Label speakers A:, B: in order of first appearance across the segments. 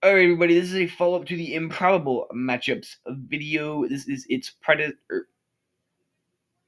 A: Alright, everybody, this is a follow-up to the improbable matchups video. This is its predator.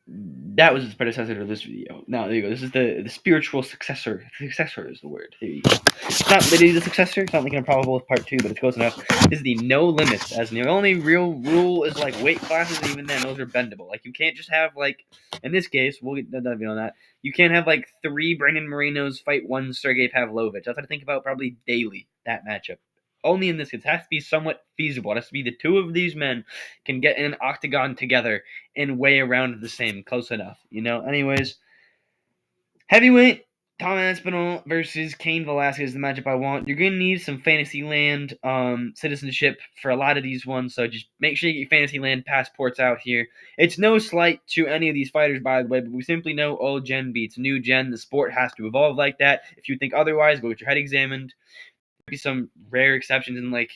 A: That was its predecessor to this video. Now, there you go. This is the spiritual successor. Successor is the word. There you go. It's not literally the successor. It's not like an improbable part 2, but it's close enough. This is the no limits. As the only real rule is like weight classes, and even then, those are bendable. Like, you can't just have, like, in this case, we'll get on that. You can't have, like, 3 Brandon Morenos fight 1 Sergey Pavlovich. That's what I think about probably daily, that matchup. Only in this case. It has to be somewhat feasible. It has to be the two of these men can get in an octagon together and weigh around the same, close enough, Anyways, heavyweight, Tom Aspinall versus Cain Velasquez is the matchup I want. You're gonna need some Fantasyland citizenship for a lot of these ones, so just make sure you get your Fantasyland passports out here. It's no slight to any of these fighters, by the way, but we simply know old gen beats new gen. The sport has to evolve like that. If you think otherwise, go get your head examined. Be some rare exceptions, and like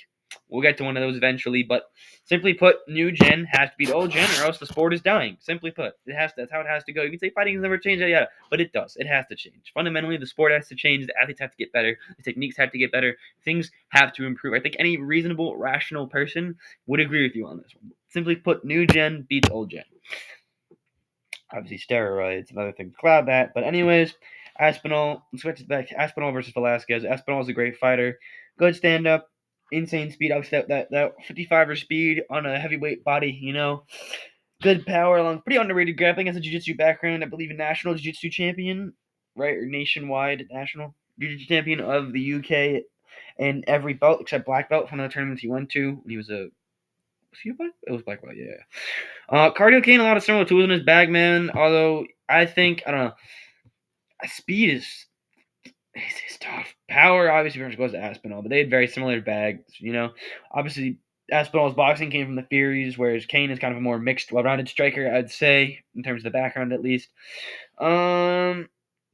A: we'll get to one of those eventually, but simply put, new gen has to beat old gen or else the sport is dying. Simply put, that's how it has to go. You can say fighting has never changed, yeah, but it does. It has to change. Fundamentally, the sport has to change. The athletes have to get better. The techniques have to get better. Things have to improve. I think any reasonable, rational person would agree with you on this one. Simply put, new gen beats old gen. Obviously, steroids, another thing to cloud that. But anyways, Aspinall, let's switch it back. Aspinall versus Velasquez. Aspinall is a great fighter. Good stand-up. Insane speed. Obviously, that 55er speed on a heavyweight body, Good power along. Pretty underrated grappling. Has a jiu-jitsu background. I believe a national jiu-jitsu champion, right? Or nationwide national jiu-jitsu champion of the UK and every belt except black belt from the tournaments he went to when he was a... Was he a black? It was black belt, yeah. Cardio Kane, a lot of similar tools in his bag, man. Although I think, I don't know, speed is tough. Power obviously very much goes to Aspinall, but they had very similar bags, Obviously, Aspinall's boxing came from the Furies, whereas Kane is kind of a more mixed, well-rounded striker, I'd say, in terms of the background at least. You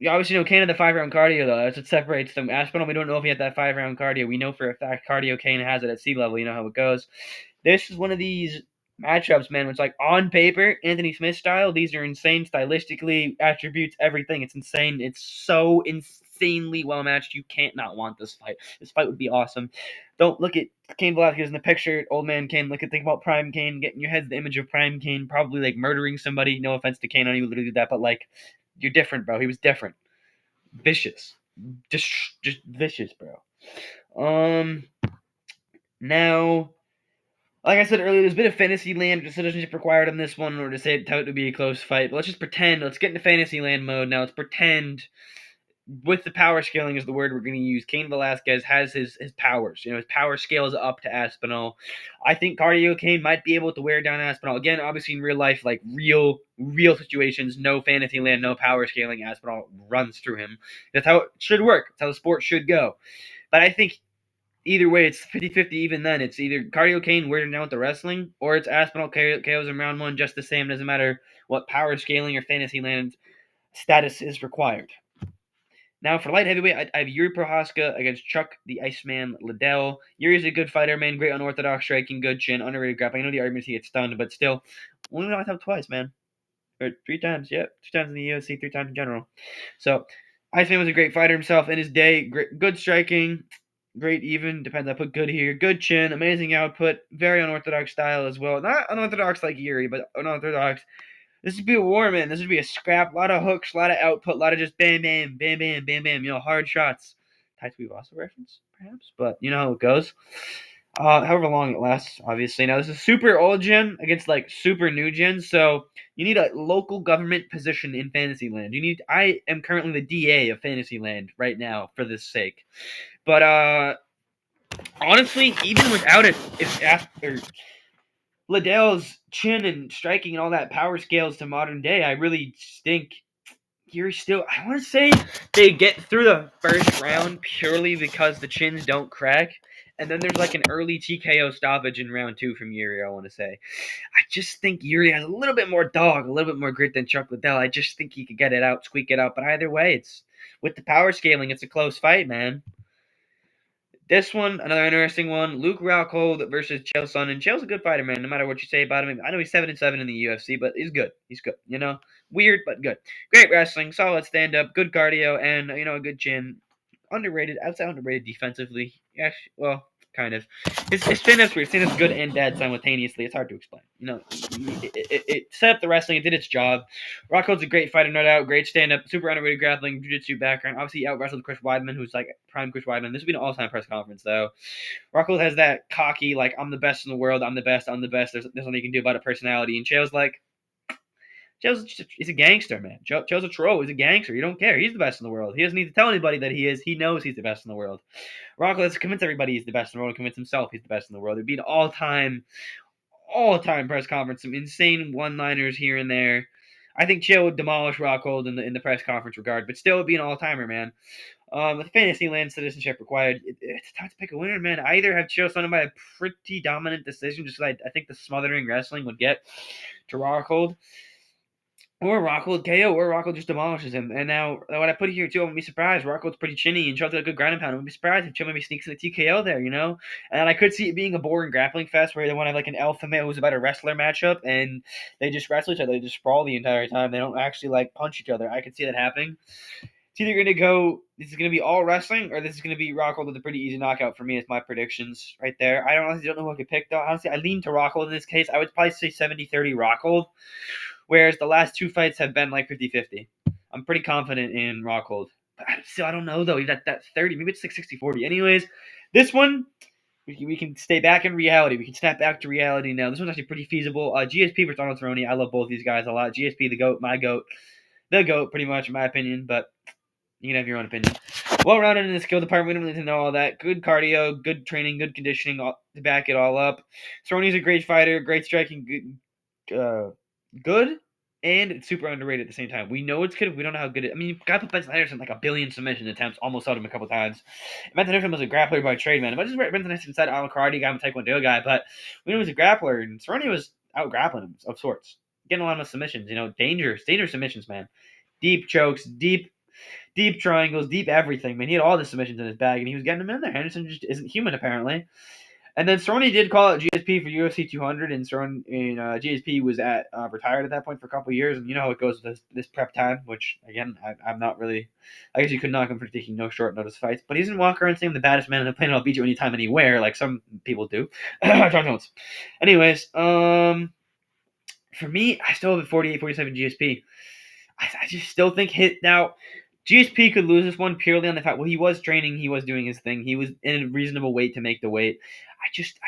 A: obviously know Kane had the 5-round cardio, though. That's what separates them. Aspinall, we don't know if he had that 5-round cardio. We know for a fact cardio Kane has it at sea level. You know how it goes. This is one of these matchups, man, which like on paper, Anthony Smith style, these are insane stylistically, attributes, everything. It's insane. It's so insanely well matched. You can't not want this fight. This fight would be awesome. Don't look at Cain Velasquez in the picture, old man Cain. Think about Prime Cain. Get in your head the image of Prime Cain, probably like murdering somebody. No offense to Cain, I know you literally did that, but like you're different, bro. He was different. Vicious. Just vicious, bro. Now, like I said earlier, there's a bit of Fantasyland citizenship required in this one in order to say it out to be a close fight. But let's just pretend. Let's get into Fantasyland mode now. Let's pretend, with the power scaling is the word we're going to use, Cain Velasquez has his powers. His power scales up to Aspinall. I think Cardio Cain might be able to wear down Aspinall. Again, obviously in real life, like real situations, no Fantasyland, no power scaling, Aspinall runs through him. That's how it should work. That's how the sport should go. But I think either way, it's 50-50 even then. It's either Cardio Cain wearing down with the wrestling, or it's Aspinall KOs in round 1 just the same. It doesn't matter what power scaling or Fantasyland status is required. Now, for light heavyweight, I have Yuri Prohaska against Chuck the Iceman Liddell. Yuri's a good fighter, man. Great unorthodox striking, good chin, underrated grappling. I know the arguments he gets stunned, but still, only knocked out twice, man. Or 3 times, yeah. 2 times in the UFC, 3 times in general. So, Iceman was a great fighter himself in his day. Good striking, great even. Depends, I put good here. Good chin, amazing output, very unorthodox style as well. Not unorthodox like Yuri, but unorthodox. This would be a war, man. This would be a scrap. A lot of hooks, a lot of output, a lot of just bam, bam, bam, bam, bam, bam. Hard shots. Tight We've also reference, perhaps, but you know how it goes. However long it lasts, obviously. Now, this is super old gen against like super new gen, so you need a local government position in Fantasyland. I am currently the DA of Fantasyland right now for this sake. But honestly, even without it, Liddell's chin and striking and all that power scales to modern day, I really think you're still... I want to say they get through the first round purely because the chins don't crack. And then there's like an early TKO stoppage in round 2 from Yuri, I want to say. I just think Yuri has a little bit more dog, a little bit more grit than Chuck Liddell. I just think he could get it out, squeak it out. But either way, it's with the power scaling, it's a close fight, man. This one, another interesting one. Luke Rockhold versus Chael Sonnen. Chael's a good fighter, man, no matter what you say about him. I know he's 7-7 in the UFC, but he's good. He's good, Weird, but good. Great wrestling, solid stand-up, good cardio, and, a good chin. Underrated, outside underrated defensively. Yeah, well, kind of. His stand-up's weird. Stand-up's good and bad simultaneously. It's hard to explain. It set up the wrestling. It did its job. Rockhold's a great fighter, no doubt. Great stand-up. Super underrated grappling, jiu-jitsu background. Obviously, he out-wrestled Chris Weidman, who's like prime Chris Weidman. This would be an all-time press conference, though. Rockhold has that cocky, like, I'm the best in the world. I'm the best. There's nothing you can do about it personality. And Chael's like, he's a gangster, man. Chael's a troll. He's a gangster. You don't care. He's the best in the world. He doesn't need to tell anybody that he is. He knows he's the best in the world. Rockhold has to convince everybody he's the best in the world and convince himself he's the best in the world. It'd be an all-time press conference. Some insane one-liners here and there. I think Chael would demolish Rockhold in the press conference regard, but still would be an all-timer, man. With Fantasyland citizenship required, it's tough to pick a winner, man. I either have Chael Sonnen by a pretty dominant decision, just like I think the smothering wrestling would get to Rockhold, or Rockhold KO, or Rockhold just demolishes him. And now, what I put here too, I wouldn't be surprised. Rockhold's pretty chinny and Chael's got a good ground and pound. I wouldn't be surprised if Chael maybe sneaks in a TKO there, And I could see it being a boring grappling fest where they want to have like an alpha male who's about a wrestler matchup, and they just wrestle each other. They just sprawl the entire time. They don't actually like punch each other. I could see that happening. It's either going to go, this is going to be all wrestling, or this is going to be Rockhold with a pretty easy knockout for me. It's my predictions right there. I honestly don't know who I could pick, though. Honestly, I lean to Rockhold in this case. I would probably say 70-30 Rockhold, whereas the last two fights have been like 50-50. I'm pretty confident in Rockhold. But I don't know, though. That 30, maybe it's like 60-40. Anyways, this one, we can stay back in reality. We can snap back to reality now. This one's actually pretty feasible. GSP versus Arnold Cerrone. I love both these guys a lot. GSP, the GOAT, my GOAT. The GOAT, pretty much, in my opinion, but you can have your own opinion. Well-rounded in the skill department. We don't need to know all that. Good cardio, good training, good conditioning to back it all up. Cerrone's a great fighter, great striking, good, and it's super underrated at the same time. We know it's good. We don't know how good it is. I mean, you got to put Benson Henderson like a billion submission attempts, almost out of him a couple times. Benson Henderson was a grappler by trade, man. If I just Benson Henderson said I'm a karate guy, I'm a taekwondo guy, but we know he was a grappler, and Cerrone was out-grappling him of sorts. Getting a lot of submissions, dangerous submissions, man. Deep chokes, deep triangles, deep everything, man. He had all the submissions in his bag, and he was getting them in there. Henderson just isn't human, apparently. And then Cerrone did call out GSP for UFC 200, and GSP was retired at that point for a couple of years, and you know how it goes with this prep time, which, again, I'm not really... I guess you could knock him for taking no short notice fights, but he doesn't walk around saying I'm the baddest man on the planet, I'll beat you anytime, anywhere, like some people do. John Jones. Anyways, for me, I still have a 48-47 GSP. I just still think now... GSP could lose this one purely on the fact, he was training, he was doing his thing, he was in a reasonable weight to make the weight. I just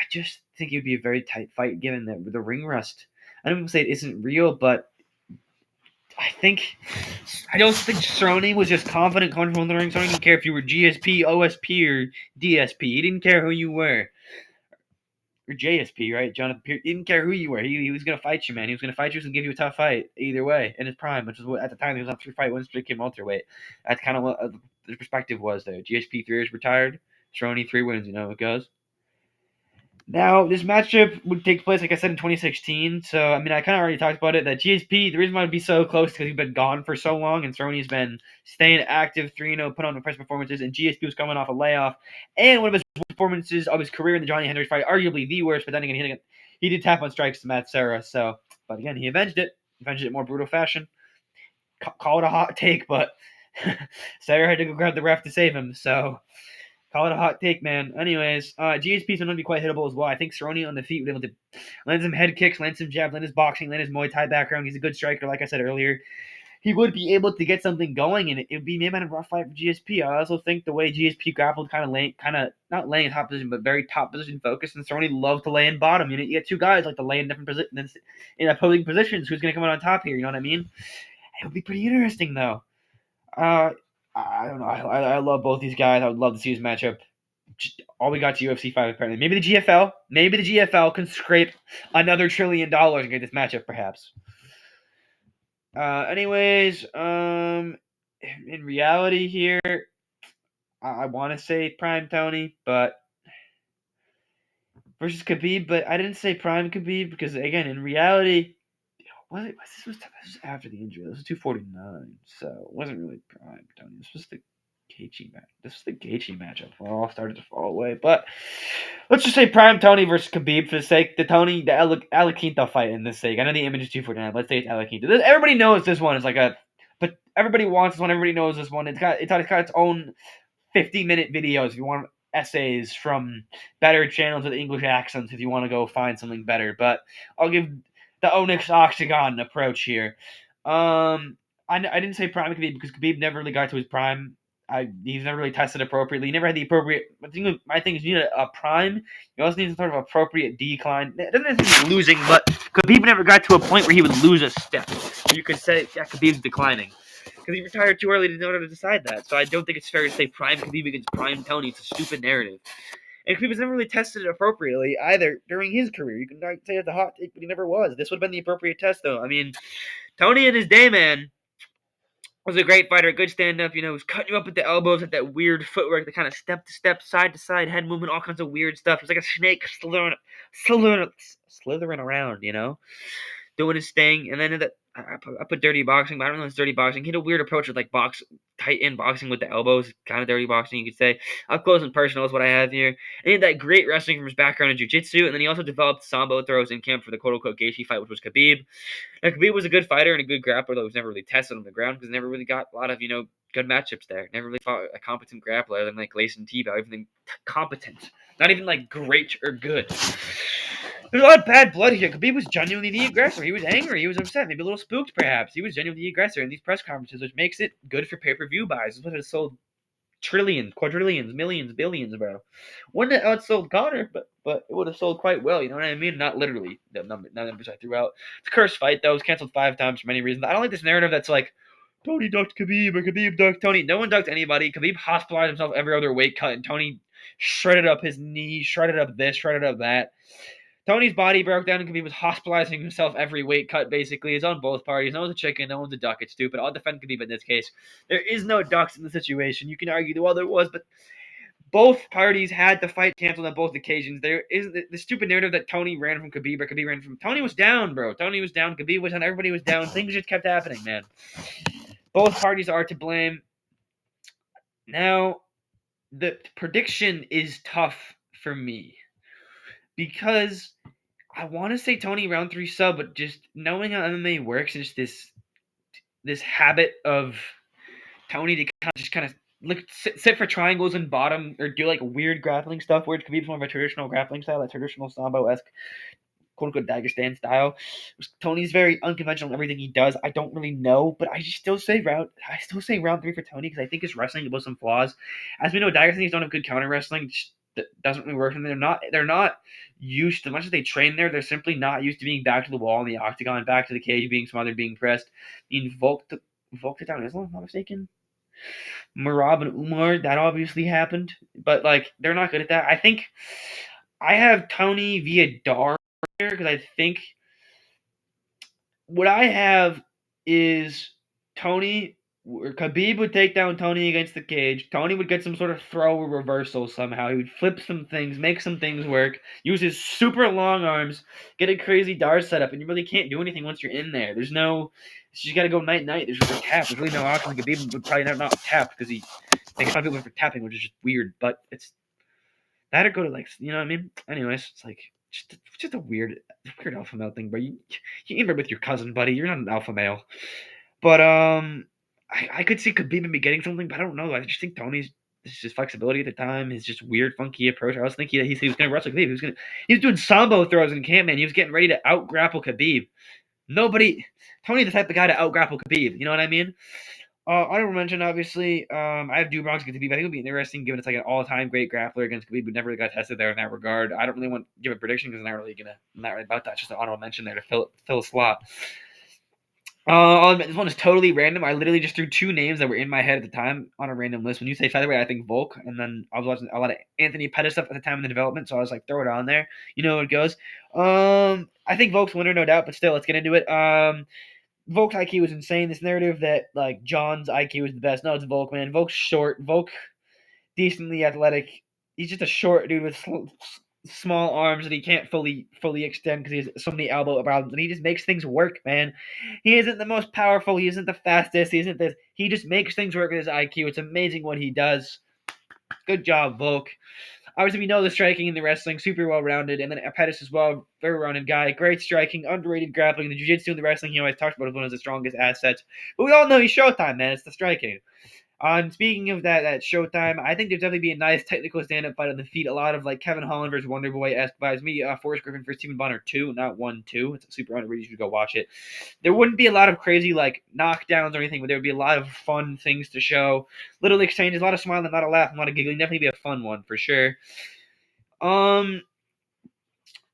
A: think it would be a very tight fight given the ring rust. I don't even say it isn't real, but I don't think Cerrone was just confident, comfortable in the ring. Cerrone didn't care if you were GSP, OSP, or DSP. He didn't care who you were. Or JSP, right? Jonathan Pierce. He didn't care who you were. He was going to fight you, man. He was going to fight you and give you a tough fight either way in his prime, which is what at the time he was on 3-fight win streak in welterweight. That's kind of what the perspective was there. GSP 3 years retired. Cerrone 3 wins. You know how it goes. Now, this matchup would take place, like I said, in 2016. So, I mean, I kind of already talked about it. That GSP, the reason why it would be so close is because he's been gone for so long, and Cerrone's been staying active, 3-0, put on impressive performances, and GSP was coming off a layoff. And one of his performances of his career in the Johnny Hendricks fight, arguably the worst, but then again, he did tap on strikes to Matt Serra. So, but again, he avenged it in more brutal fashion. Call it a hot take, but Serra had to go grab the ref to save him, so... Call it a hot take, man. Anyways, GSP's going to be quite hittable as well. I think Cerrone on the feet would be able to land some head kicks, land some jabs, land his boxing, land his Muay Thai background. He's a good striker, like I said earlier. He would be able to get something going, and it would be maybe a rough fight for GSP. I also think the way GSP grappled, kind of not laying in top position, but very top position focus, and Cerrone loved to lay in bottom. You get two guys like to lay in different positions, in opposing positions. Who's going to come out on top here? You know what I mean? It would be pretty interesting, though. I don't know. I love both these guys. I would love to see this matchup. All we got to UFC 5 apparently. Maybe the GFL can scrape another $1 trillion and get this matchup perhaps. Anyways, in reality here, I want to say Prime Tony, but versus Khabib, but I didn't say Prime Khabib because again, in reality, this was after the injury. This was 249, so it wasn't really Prime Tony. This was the Gaethje match. This was the Gaethje matchup. Where all started to fall away, but let's just say Prime Tony versus Khabib for the sake. The Alaquinta fight in this sake. I know the image is 249. Let's say it's Alaquinta. Everybody knows this one is but everybody wants this one. Everybody knows this one. It's got its own 50-minute videos. If you want essays from better channels with English accents if you want to go find something better. But I'll give the Onyx Octagon approach here. I didn't say prime Khabib because Khabib never really got to his prime. He's never really tested appropriately. He never had the appropriate. My thing is, you need a prime. You also need some sort of appropriate decline. It doesn't necessarily mean losing, but Khabib never got to a point where he would lose a step. You could say, yeah, Khabib's declining. Because he retired too early to know how to decide that. So I don't think it's fair to say prime Khabib against prime Tony. It's a stupid narrative. And Khabib was never really tested appropriately either during his career. You can say it's a hot take, but he never was. This would have been the appropriate test, though. I mean, Tony in his day, man, was a great fighter, a good stand-up. Was cutting you up with the elbows, at that weird footwork, the kind of step-to-step, side-to-side head movement, all kinds of weird stuff. It was like a snake slithering around, doing his thing. And then I put dirty boxing, but I don't know if it's dirty boxing. He had a weird approach with like tight end boxing with the elbows, kind of dirty boxing, you could say. Up close and personal is what I have here. And he had that great wrestling from his background in jiu-jitsu, and then he also developed sambo throws in camp for the quote-unquote Gaethje fight, which was Khabib. Now, Khabib was a good fighter and a good grappler, though he was never really tested on the ground because he never really got a lot of, good matchups there. Never really fought a competent grappler other than like Lace and Tebow, everything competent. Not even like great or good. There's a lot of bad blood here. Khabib was genuinely the aggressor. He was angry. He was upset. Maybe a little spooked, perhaps. He was genuinely the aggressor in these press conferences, which makes it good for pay-per-view buys. This would have sold trillions, quadrillions, millions, billions, bro. Wouldn't have outsold Conor, but it would have sold quite well. You know what I mean? Not literally the numbers I threw out. It's a cursed fight, though. It was canceled 5 times for many reasons. I don't like this narrative that's like, Tony ducked Khabib or Khabib ducked Tony. No one ducked anybody. Khabib hospitalized himself every other weight cut, and Tony shredded up his knee, shredded up this, shredded up that. Tony's body broke down and Khabib was hospitalizing himself every weight cut, basically. It's on both parties. No one's a chicken, no one's a duck. It's stupid. I'll defend Khabib in this case. There is no ducks in the situation. You can argue, well, there was, but both parties had the fight canceled on both occasions. There is the stupid narrative that Tony ran from Khabib or Khabib ran from... Tony was down, bro. Tony was down. Khabib was down. Everybody was down. Things just kept happening, man. Both parties are to blame. Now, the prediction is tough for me because I want to say Tony round 3 sub, but just knowing how MMA works, it's just this habit of Tony to kind of look sit for triangles and bottom or do like weird grappling stuff, where Khabib's more of a traditional grappling style, a traditional sambo-esque quote-unquote Dagestan style. Tony's very unconventional in everything he does. I don't really know, but I still say round 3 for Tony because I think his wrestling has some flaws. As we know, Dagestans don't have good counter wrestling. That doesn't really work, and they're not used to, as much as they train there, they're simply not used to being back to the wall in the octagon, back to the cage, being smothered, being pressed. I mean, Volk took down Islam, if I'm not mistaken. Marab and Umar, that obviously happened, but like they're not good at that. I think I have Tony via Dar here because I think what I have is Tony or Khabib would take down Tony against the cage. Tony would get some sort of throw or reversal somehow. He would flip some things, make some things work, use his super long arms, get a crazy dart setup, and you really can't do anything once you're in there. There's no, you got to go night-night. There's just a tap. There's really no option. Khabib would probably not tap because he makes fun of people for tapping, which is just weird. But it's that or go to like, you know what I mean? Anyways, it's like just a weird alpha male thing, bro. You ain't with your cousin, buddy. You're not an alpha male. But I could see Khabib maybe getting something, but I don't know. I just think Tony's his flexibility at the time, his just weird, funky approach. I was thinking that he said he was going to wrestle Khabib. He was doing sambo throws in camp, man. He was getting ready to out grapple Khabib. Tony's the type of guy to out grapple Khabib. You know what I mean? Honorable mention, obviously. I have Dubrov's against Khabib. I think it would be interesting, given it's like an all-time great grappler against Khabib, who never really got tested there in that regard. I don't really want to give a prediction because I'm not really about that. It's just an honorable mention there to fill a slot. This one is totally random. I literally just threw 2 names that were in my head at the time on a random list. When you say featherweight, I think Volk, and then I was watching a lot of Anthony Pettis stuff at the time in the development, so I was like, throw it on there. You know how it goes. I think Volk's winner, no doubt, but still, let's get into it. Volk's IQ is insane. This narrative that like John's IQ is the best. No, it's Volk, man. Volk's short. Volk, decently athletic. He's just a short dude with small arms that he can't fully extend because he has so many elbow problems, and he just makes things work, man. He isn't the most powerful. He isn't the fastest. He isn't this. He just makes things work with his IQ. It's amazing what he does. Good job, Volk. Obviously, we know the striking and the wrestling, super well-rounded, and then Pettis as well, very rounded guy, great striking, underrated grappling, the jiu-jitsu and the wrestling he always talked about as one of his strongest assets. But we all know he's Showtime, man. It's the striking. On speaking of that Showtime, I think there'd definitely be a nice technical stand-up fight on the feet. A lot of like Kevin Holland versus Wonder Boy esque vibes. Me, Forrest Griffin versus Stephen Bonner 2, not 1, 2. It's a super underrated. You should go watch it. There wouldn't be a lot of crazy like knockdowns or anything, but there would be a lot of fun things to show. Little exchanges, a lot of smiling, a lot of laughing, a lot of giggling. Definitely be a fun one for sure.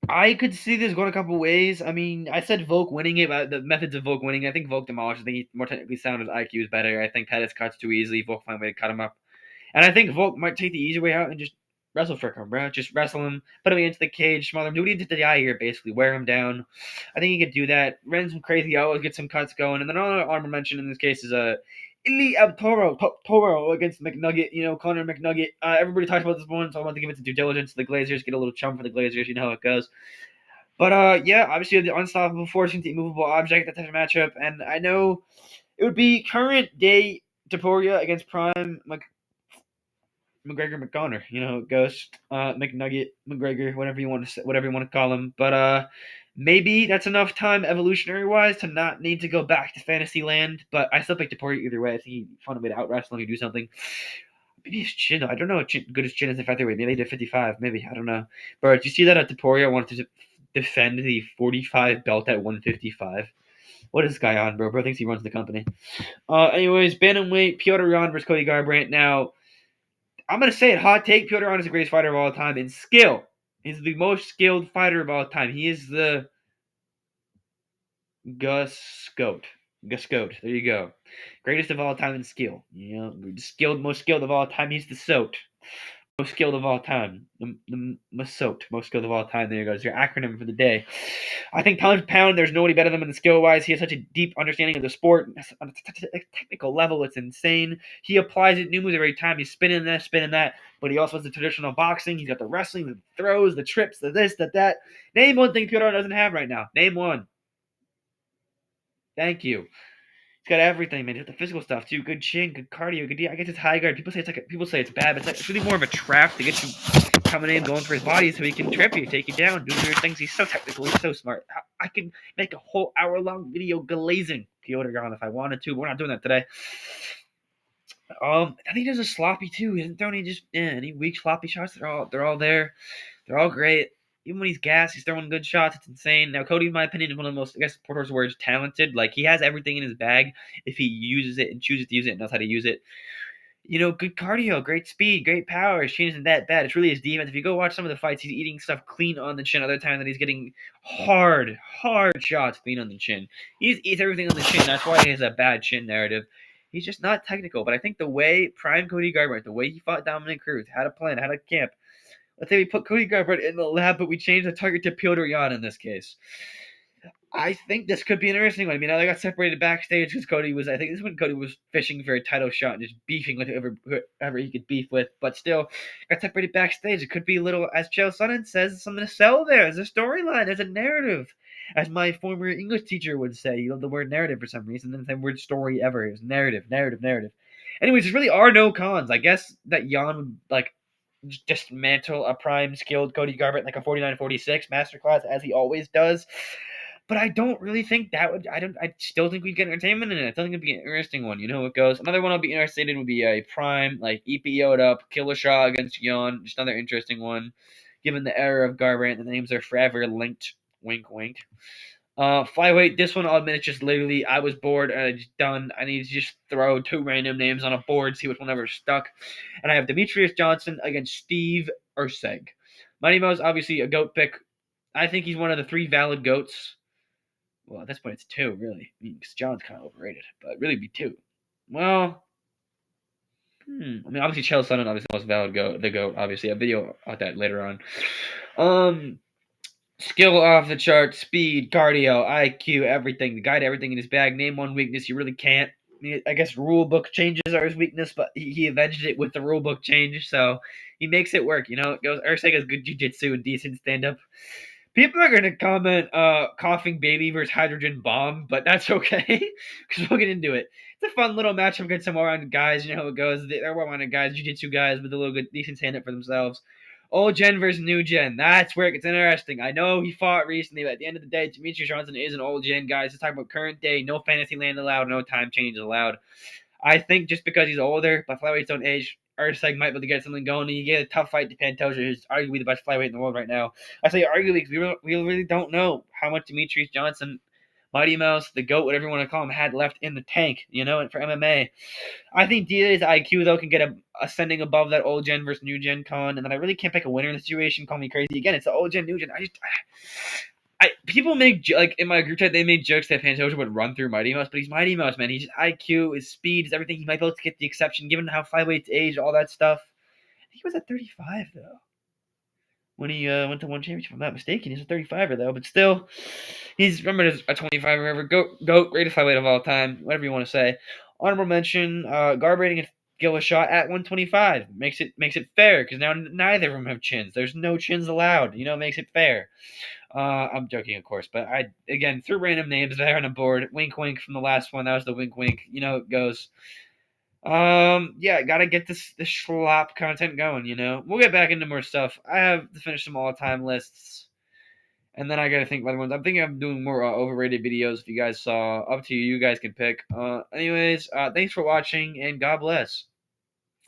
A: I could see this going a couple ways. I mean, I said Volk winning it, but the methods of Volk winning, I think Volk demolished. I think he's more technically sound. His IQ is better. I think Pettis cuts too easily. Volk find a way to cut him up. And I think Volk might take the easy way out and just wrestle for him, bro. Just wrestle him, put him into the cage, smother him. Do what he did to the eye here, basically. Wear him down. I think he could do that. Run some crazy elbows, get some cuts going. And then another armor mention in this case is Ili Toro against McNugget, Conor McNugget. Everybody talks about this one, so I'm about to give it to due diligence. The Glazers get a little chump for the Glazers, you know how it goes. But yeah, obviously the unstoppable force into immovable object, that type of matchup. And I know it would be current day Taporia against Prime McGregor McConnor. You know how it goes. McNugget, McGregor, whatever you want to say, whatever you want to call him. But maybe that's enough time evolutionary wise to not need to go back to Fantasyland. But I still pick Taporia either way. I think he found a way to out wrestle him or do something. Maybe his chin. I don't know how good his chin is in featherweight. Maybe they did 55. Maybe I don't know. But did you see that at Taporia wanted to defend the 45 belt at 155? What is this guy on, bro? Bro thinks he runs the company. Anyways, bantamweight Piotr Jan versus Cody Garbrandt. Now, I'm gonna say it, hot take. Piotr Jan is the greatest fighter of all time in skill. He's the most skilled fighter of all time. He is the Gus Goat. There you go. Greatest of all time in skill. Most skilled of all time. He's the Soat. Most skilled of all time. The Masot. Most skilled of all time. There you go. It's your acronym for the day. I think pound for pound, there's nobody better than him in skill-wise. He has such a deep understanding of the sport. On a technical level, it's insane. He applies it new moves every time. He's spinning that. But he also has the traditional boxing. He's got the wrestling, the throws, the trips, the this, the that. Name one thing Piotr doesn't have right now. Name one. Thank you. He's got everything, man. He's got the physical stuff too. Good chin, good cardio, good. I guess it's high guard. People say it's bad, but it's really more of a trap to get you coming in, going for his body, so he can trip you, take you down, do weird things. He's so technical. He's so smart. I can make a whole hour-long video glazing Piotr Jan if I wanted to. But we're not doing that today. I think he does a sloppy too. He doesn't throw any weak sloppy shots. They're all there. They're all great. Even when he's gassed, he's throwing good shots. It's insane. Now, Cody, in my opinion, is one of the most, I guess, Porter's words, talented. Like, he has everything in his bag if he uses it and chooses to use it and knows how to use it. Good cardio, great speed, great power. His chin isn't that bad. It's really his defense. If you go watch some of the fights, he's eating stuff clean on the chin. Other times that he's getting hard shots clean on the chin. He eats everything on the chin. That's why he has a bad chin narrative. He's just not technical. But I think the way Prime Cody Garbrandt, the way he fought Dominic Cruz, had a plan, had a camp. Let's say we put Cody Garbrandt in the lab, but we changed the target to Piotr Jan in this case. I think this could be an interesting one. I mean, they got separated backstage because I think this is when Cody was fishing for a title shot and just beefing with whoever he could beef with, but still got separated backstage. It could be a little, as Chael Sonnen says, something to sell there. There's a storyline, there's a narrative. As my former English teacher would say, you love the word narrative for some reason, and the word story ever is narrative. Anyways, there really are no cons. I guess that Jan would, like, dismantle a prime skilled Cody Garbrandt like a 49-46 masterclass, as he always does. But I don't really think that would. I still think we'd get entertainment in it. I still think it'd be an interesting one. You know how it goes. Another one I'll be interested in would be a prime, like EPO'd up Killer against Jan. Just another interesting one. Given the era of Garbrandt, the names are forever linked. Wink, wink. Flyweight. This one, I'll admit, it's just literally I was bored and I just done. I need to just throw two random names on a board, see which one ever stuck. And I have Demetrius Johnson against Steve Urseg. Mighty Mo's obviously a goat pick. I think he's one of the three valid goats. Well, at this point, it's two, really. I mean, because John's kind of overrated, but really be two. Well, I mean, obviously, Chael Sonnen, obviously, the most valid GOAT, obviously. A video about that later on. Skill off the chart, speed, cardio, IQ, everything. The guy had everything in his bag. Name one weakness, you really can't. I guess rule book changes are his weakness, but he avenged it with the rule book change, so he makes it work. It goes. Urseg has good jiu-jitsu and decent stand-up. People are going to comment coughing baby versus hydrogen bomb, but that's okay because we'll get into it. It's a fun little matchup against some well-rounded guys. You know how it goes. They're well-rounded guys, jiu-jitsu guys with a little good, decent stand-up for themselves. Old gen versus new gen. That's where it gets interesting. I know he fought recently, but at the end of the day, Demetrius Johnson is an old gen guy. Let's talk about current day. No fantasy land allowed. No time change allowed. I think just because he's older, but flyweights don't age, Usyk might be able to get something going. You get a tough fight to Pantoja, who's arguably the best flyweight in the world right now. I say arguably because we really don't know how much Demetrius Johnson, Mighty Mouse, the GOAT, whatever you want to call him, had left in the tank, and for MMA. I think DA's IQ, though, can get ascending above that old gen versus new gen con, and then I really can't pick a winner in the situation. Call me crazy. Again, it's the old gen, new gen. People make, like, in my group chat, they made jokes that Pantoja would run through Mighty Mouse, but he's Mighty Mouse, man. He's IQ, his speed, his everything. He might be able to get the exception, given how flyweights age, all that stuff. I think he was at 35, though, when he went to one championship. If I'm not mistaken, he's a 35er, though, but still, he's remembered as a 25er ever. GOAT, greatest flyweight of all time, whatever you want to say. Honorable mention, Garbrandt and Gill a shot at 125. Makes it fair, because now neither of them have chins. There's no chins allowed. Makes it fair. I'm joking, of course, but I again threw random names there on the board. Wink, wink from the last one. That was the wink, wink. It goes. Yeah, gotta get this schlop content going. We'll get back into more stuff. I have to finish some all-time lists, and then I gotta think about the ones. I'm thinking I'm doing more overrated videos. If you guys saw, up to you. You guys can pick. Anyways, thanks for watching, and God bless.